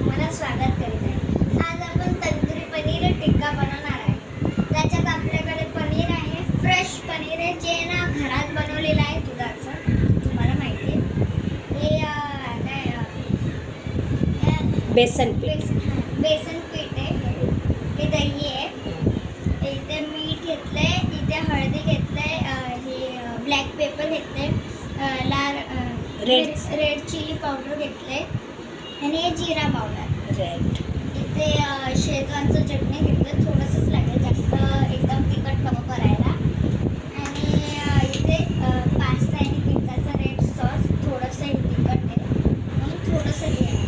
तुम्हाला स्वागत करीत आहे। आज आपण तंदुरी पनीर टिक्का बनवणार आहे। त्याच्यात आपल्याकडे पनीर आहे, फ्रेश पनीर आहे जे ना घरात बनवलेलं आहे दुधाचं, तुम्हाला माहिती आहे। हे बेसन पीठ पीठ आहे, हे दही आहे, इथे मीठ घेतलंय, इथे हळदी घेतलंय, हे ब्लॅक पेपर घेतलंय, लाल रेड चिली पावडर घेतले आणि हे जिरा पावडर राईट। इथे शेजवानचं चटणी घेतलं, थोडंसंच लागेल, जास्त एकदम तिखट नको करायला। आणि इथे पास्ता आणि पिझ्झाचा रेड सॉस, थोडंसं हे तिखट आहे म्हणून थोडंसं हे आहे।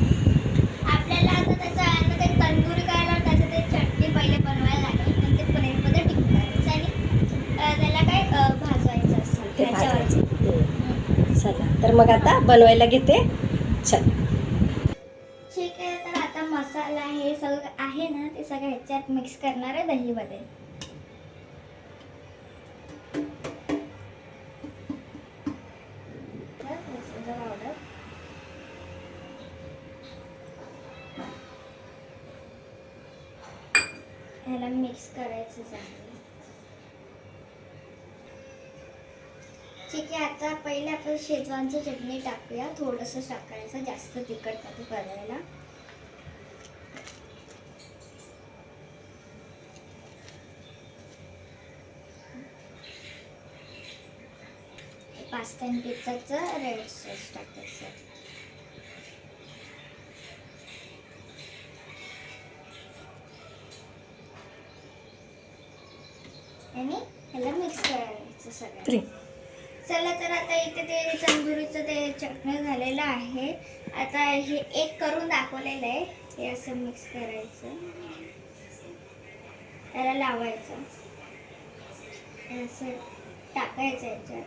आपल्याला आता त्याचं ते तंदुरी करायला त्याचं ते चटणी पहिले बनवायला लागेल आणि ते पनीरमध्ये टिक करायचं आणि त्याला काय भाजवायचं असतं त्याच्यावरचं। चला तर मग आता बनवायला घेते। चल ठीक आहे, तर आता मसाला हे सगळं आहे ना, ते सगळं ह्याच्यात मिक्स करणार आहे दहीमध्ये। ह्याला मिक्स करायचं चांगलं। ठीक आहे, आता पहिले आपण शेजवानचं चटणी टाकूया, थोडंसं टाकायचं, जास्त तिखट नको करायला। पास्ता आणि पिझ्झाचं रेड सॉस टाकायचं आणि ह्याला मिक्स करायचं सगळं। चला तर आता इथे ते तंदुरीचं ते चटणी झालेलं आहे। आता हे एक करून दाखवलेलं आहे, हे असं मिक्स करायचं, त्याला लावायचं, असं टाकायचं याच्यात।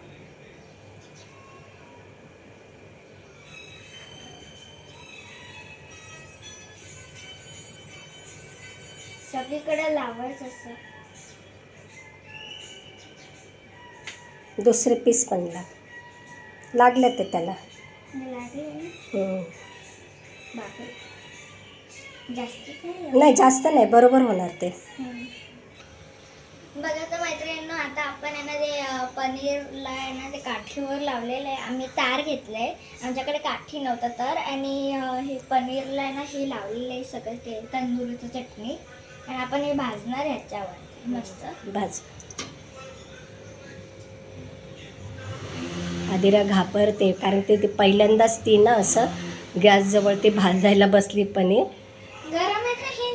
सगळीकडे लावायचं असं। दुसरे पीस पण लागले ते त्याला नाही, जास्त नाही, बरोबर होणार ते। बघा तर मैत्रिणींनो, आता आपण आहे ना ते पनीरला आहे ना ते काठीवर लावलेलं आहे। आम्ही तार घेतलंय, आमच्याकडे काठी नव्हतं तर, आणि हे पनीरला आहे ना हे लावलेलं आहे सगळं ते तंदुरीचं चटणी, आणि आपण हे भाजणार ह्याच्यावर मस्त भाज। आदिरा घाबरते कारण ते पहिल्यांदाच ती ना असं गॅसजवळ ते भाजायला बसली पनीर। गरम आहे का हे?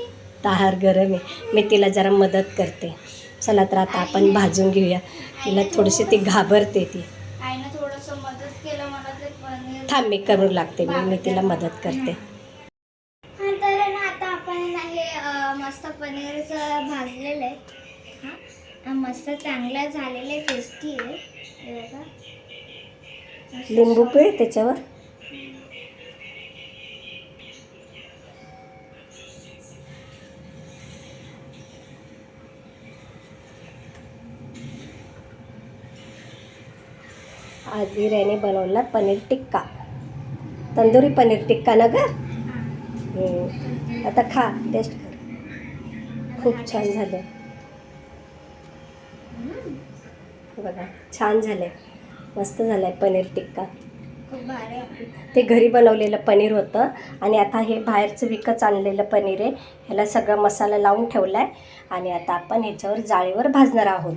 ताहार गरम आहे, मी तिला जरा मदत करते। चला तर आता आपण भाजून घेऊया, तिला थोडीशी ती घाबरते ती। आईनं थोडंसं मदत केलं मला ते पनीर। थांब, मी करू लागते, मी तिला मदत करते। हां, तर ना आता आपण ना हे मस्त पनीरचं भाजलेलं आहे, हां मस्त चांगलं झालेलं आहे, टेस्टी आहे। हे बघा, लिंबू पिळ त्याच्यावर। आदिराने बनवला पनीर टिक्का, तंदुरी पनीर टिक्का ना ग। आता खा, टेस्ट कर, खूप छान झालं बघा, छान झालंय, मस्त झालंय पनीर टिक्का, खूप भारी आहे। ते घरी बनवलेलं पनीर होतं आणि आता हे बाहेरचं विकत आणलेलं पनीर आहे। ह्याला सगळा मसाला लावून ठेवला आहे आणि आता आपण ह्याच्यावर जाळीवर भाजणार आहोत।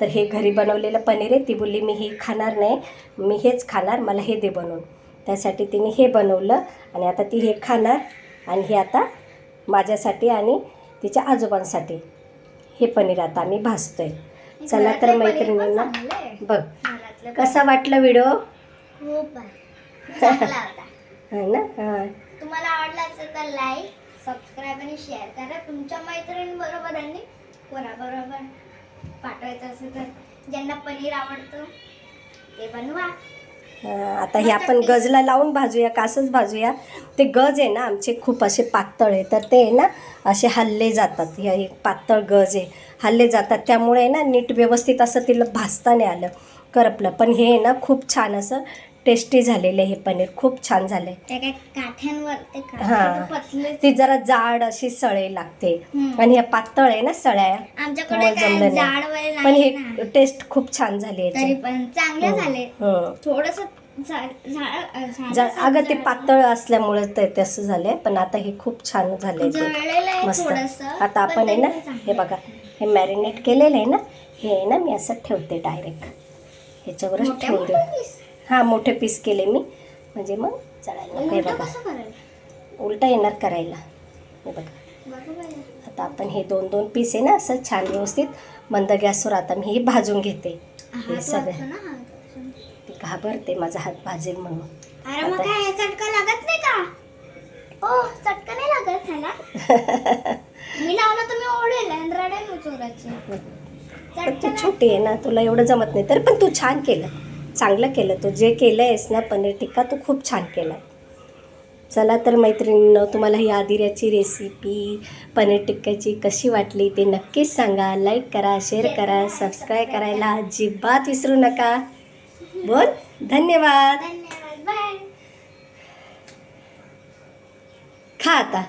तर हे घरी बनवलेलं पनीर आहे, ती बोलली मी ही खाणार नाही, मी हेच खाणार, मला हे दे बनवून, त्यासाठी तिने हे बनवलं आणि आता ती हे खाणार, आणि हे आता माझ्यासाठी आणि तिच्या आजोबांसाठी हे पनीर आता आम्ही भाजतोय। चला तर मैत्रिणींना बघ कसा वाटला व्हिडिओ? खूप चांगला होता है ना? हां, तुम्हाला आवडला असेल तर लाईक, सबस्क्राईब आणि शेअर करा तुमच्या मैत्रिणींबरोबर आणि कोणाबरोबर पाठवायचं असेल तर, ज्यांना पनीर आवडतं ते बनवा। आता हे आपण गजला लावून भाजूया का असंच भाजूया? ते गज आहे ना आमचे खूप असे पातळ आहे, तर ते आहे ना असे हल्ले जातात, हे एक पातळ गज आहे, हल्ले जातात, त्यामुळे ना नीट व्यवस्थित असं तिला भाजता नाही आलं, करपलं। पण हे आहे ना खूप छान असं टेस्टी झालेलं आहे हे पनीर, खूप छान झालं आहे. त्या काय काठ्यांवर ते हां. पतले. ती जरा जाड अशी सळे लागते हम्म. आणि ह्या पातळ आहे ना सळ्या, आमच्याकडे त्यामुळे काय जमलं जाड नाही. वगैरे पण नाही हे ना. टेस्ट खूप छान झाली तरी याची. पण चांगले झाले. थोडस अगं ते पातळ असल्यामुळे ते तसं झालंय, पण आता हे खूप छान झालंय ते. जळलेलं आहे मस्त. थोडंसं, आता पण आपण आहे तरी ना, पण चांगलं हे बघा, हे मॅरिनेट केलेलं आहे ना, हे आहे ना मी असं ठेवते डायरेक्ट ह्याच्यावरच मोठ्या ठेवून देऊ. मोठ्या piece? हां, मोठे पीस केले मी, म्हणजे मग जळायला हे उलटं बघा, कसं करायला? उलटा येणार करायला. हे बघा, बरोबर आहे. आता आपण हे 2-2 पीस आहे ना असं छान व्यवस्थित मंद गॅसवर आता मी हे भाजून घेते. हे हात सगळं वाचतो ना, हात वाचून. ती घाबरते माझा हात भाजेल म्हणून. अरे मग आता- काय चटका लागत नाही का? ओ चटका नाही लागत ह्याला. मी लावला तर मी ओढेल आणि रडेल चोराची. पण तू छोटी आहे ना, तुला एवढं जमत नाही, तर पण तू छान केलं, चांगलं केलं. तू जे केलं आहेस ना पनीर टिक्का, तू खूप छान केला. चला तर मैत्रिणींनो, तुम्हाला ही आदिऱ्याची रेसिपी पनीर टिक्क्याची कशी वाटली ते नक्कीच सांगा. लाईक करा, शेअर करा, सबस्क्राईब करायला अजिबात विसरू नका. बोल, धन्यवाद. धन्यवाद. बाय. खा आता.